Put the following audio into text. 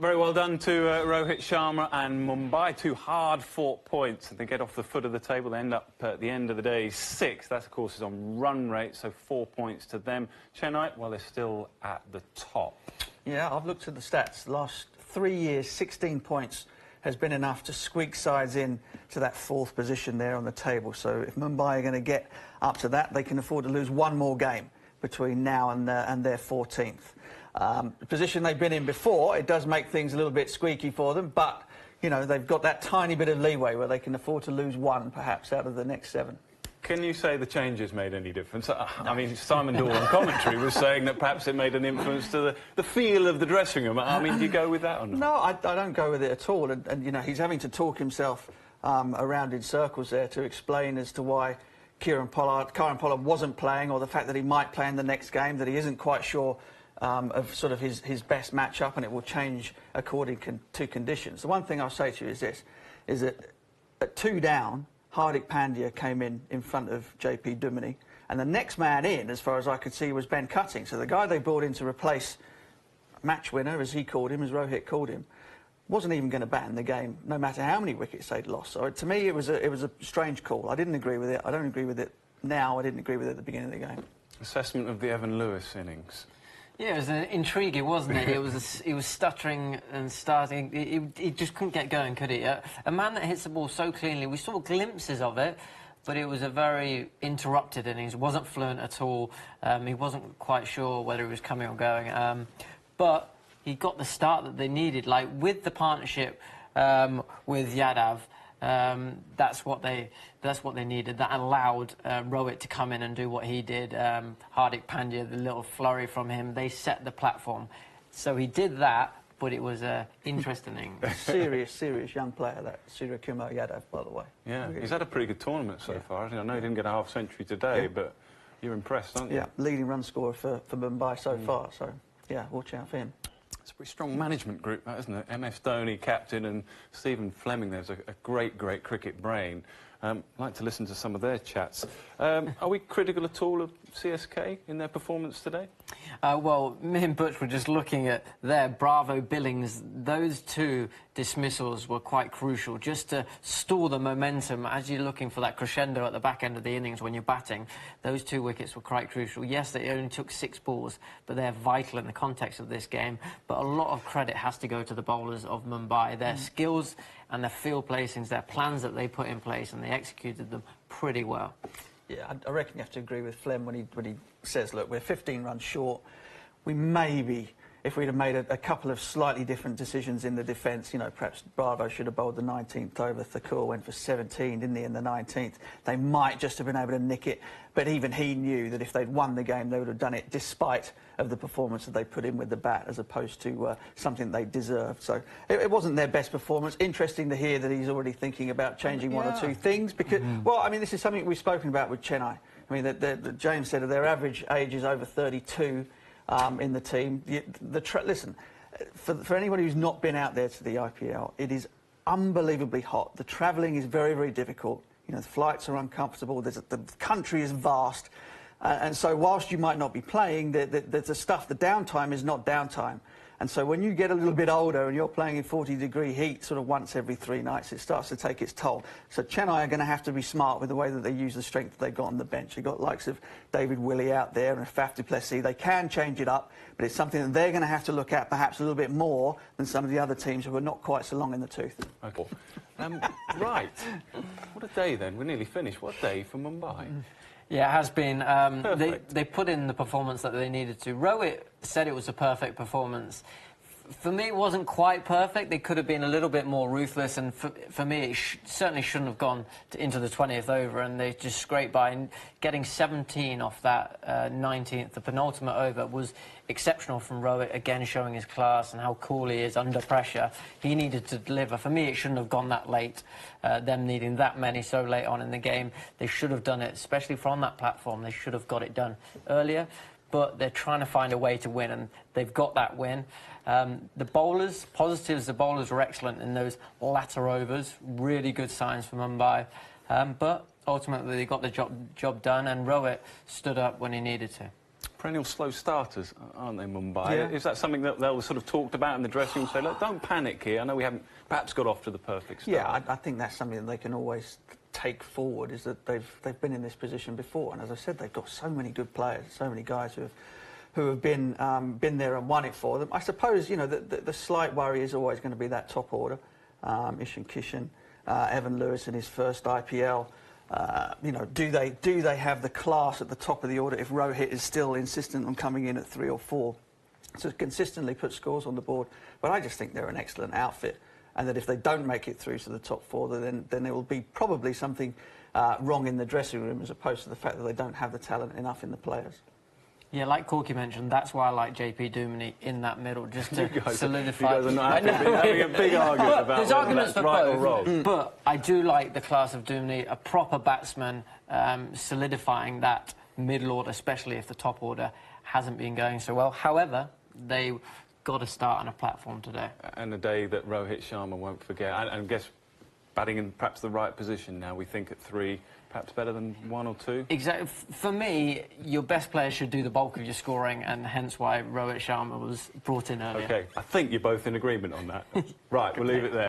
very well done to Rohit Sharma and Mumbai. Two hard-fought points. They get off the foot of the table. They end up, at the end of the day, 6th. That, of course, is on run rate, so 4 points to them. Chennai, well, they're still at the top. Yeah, I've looked at the stats. The last 3 years, 16 points has been enough to squeak sides in to that 4th position there on the table. So if Mumbai are going to get up to that, they can afford to lose one more game between now and their 14th. The position they've been in before, it does make things a little bit squeaky for them, but, you know, they've got that tiny bit of leeway where they can afford to lose one, perhaps, out of the next 7. Can you say the changes made any difference? I mean, Simon Dahl on commentary was saying that perhaps it made an influence to the feel of the dressing room. I mean, do you go with that or not? No, I don't go with it at all. And you know, he's having to talk himself around in circles there to explain as to why Kieran Pollard wasn't playing, or the fact that he might play in the next game, that he isn't quite sure of sort of his best matchup, and it will change according to conditions. The one thing I'll say to you is this, is that at 2 down, Hardik Pandya came in front of JP Duminy, and the next man in, as far as I could see, was Ben Cutting. So the guy they brought in to replace match winner, as he called him, as Rohit called him, wasn't even going to bat in the game, no matter how many wickets they'd lost. So to me, it was a strange call. I didn't agree with it. I don't agree with it now. I didn't agree with it at the beginning of the game. Assessment of the Evan Lewis innings. Yeah, it was intriguing, wasn't it? He was stuttering and starting. He just couldn't get going, could he? A man that hits the ball so cleanly. We saw glimpses of it, but it was a very interrupted innings. It wasn't fluent at all. He wasn't quite sure whether he was coming or going. But he got the start that they needed. Like, with the partnership with Yadav, that's what they needed. That allowed Rohit to come in and do what he did. Hardik Pandya, the little flurry from him, they set the platform. So he did that, but it was an interesting. serious young player, that Surya Kumar Yadav, by the way. Yeah, he's had a pretty good tournament so far. I know he didn't get a half-century today, but you're impressed, aren't you? Yeah, leading run scorer for Mumbai so far. So, yeah, watch out for him. It's a pretty strong management group, that, isn't it? MS Dhoni, captain, and Stephen Fleming, there's a great cricket brain. I'd like to listen to some of their chats. Are we critical at all of CSK in their performance today? Well, me and Butch were just looking at their Bravo billings. Those 2 dismissals were quite crucial, just to stall the momentum as you're looking for that crescendo at the back end of the innings when you're batting. Those 2 wickets were quite crucial. Yes, they only took 6 balls, but they're vital in the context of this game. But a lot of credit has to go to the bowlers of Mumbai. Their skills and their field placings, their plans that they put in place, and they executed them pretty well. Yeah, I reckon you have to agree with Flem when he says, look, we're 15 runs short. We maybe, if we'd have made a couple of slightly different decisions in the defence, you know, perhaps Bravo should have bowled the 19th over. Thakur went for 17, didn't he, in the 19th? They might just have been able to nick it. But even he knew that if they'd won the game, they would have done it despite of the performance that they put in with the bat, as opposed to something they deserved. So it wasn't their best performance. Interesting to hear that he's already thinking about changing 1 or 2 things. Because, well, I mean, this is something we've spoken about with Chennai. I mean, that James said that their average age is over 32 in the team. Listen, for anybody who's not been out there to the IPL, it is unbelievably hot. The travelling is very difficult. You know, the flights are uncomfortable. The country is vast. And so whilst you might not be playing, there's the stuff, the downtime is not downtime. And so when you get a little bit older and you're playing in 40-degree heat sort of once every 3 nights, it starts to take its toll. So Chennai are going to have to be smart with the way that they use the strength that they've got on the bench. They've got likes of David Willey out there and Faf du Plessis. They can change it up, but it's something that they're going to have to look at perhaps a little bit more than some of the other teams who are not quite so long in the tooth. Okay. Right. What a day then. We're nearly finished. What a day for Mumbai. Yeah, it has been. They put in the performance that they needed to. Rohit said it was a perfect performance. For me, it wasn't quite perfect. They could have been a little bit more ruthless, and for me, it certainly shouldn't have gone into the 20th over, and they just scraped by. And getting 17 off that 19th, the penultimate over, was exceptional from Rohit, again showing his class and how cool he is under pressure. He needed to deliver. For me, it shouldn't have gone that late, them needing that many so late on in the game. They should have done it, especially from that platform. They should have got it done earlier. But they're trying to find a way to win, and they've got that win. The bowlers, positives, the bowlers were excellent in those latter overs. Really good signs for Mumbai. But ultimately, they got the job done, and Rohit stood up when he needed to. Perennial slow starters, aren't they, Mumbai? Yeah. Is that something that they'll sort of talked about in the dressing room? Say, look, don't panic here. I know we haven't perhaps got off to the perfect start. Yeah, I think that's something that they can always take forward, is that they've been in this position before, and as I said, they've got so many good players, so many guys who have been there and won it for them. I suppose, you know, the slight worry is always going to be that top order. Ishan Kishan, Evan Lewis in his first IPL. You know, do they have the class at the top of the order if Rohit is still insistent on coming in at 3 or 4 to consistently put scores on the board? But I just think they're an excellent outfit, and that if they don't make it through to the top 4, then there will be probably something wrong in the dressing room, as opposed to the fact that they don't have the talent enough in the players. Yeah, like Corky mentioned, that's why I like JP Duminy in that middle, just to solidify. You guys are not having a big argument about there's arguments that's for right both, or wrong. But I do like the class of Duminy, a proper batsman, solidifying that middle order, especially if the top order hasn't been going so well. However, they got to start on a platform today. And a day that Rohit Sharma won't forget. And I guess batting in perhaps the right position now, we think at 3, perhaps better than 1 or 2? Exactly. For me, your best players should do the bulk of your scoring, and hence why Rohit Sharma was brought in earlier. OK, I think you're both in agreement on that. Right, we'll leave it there.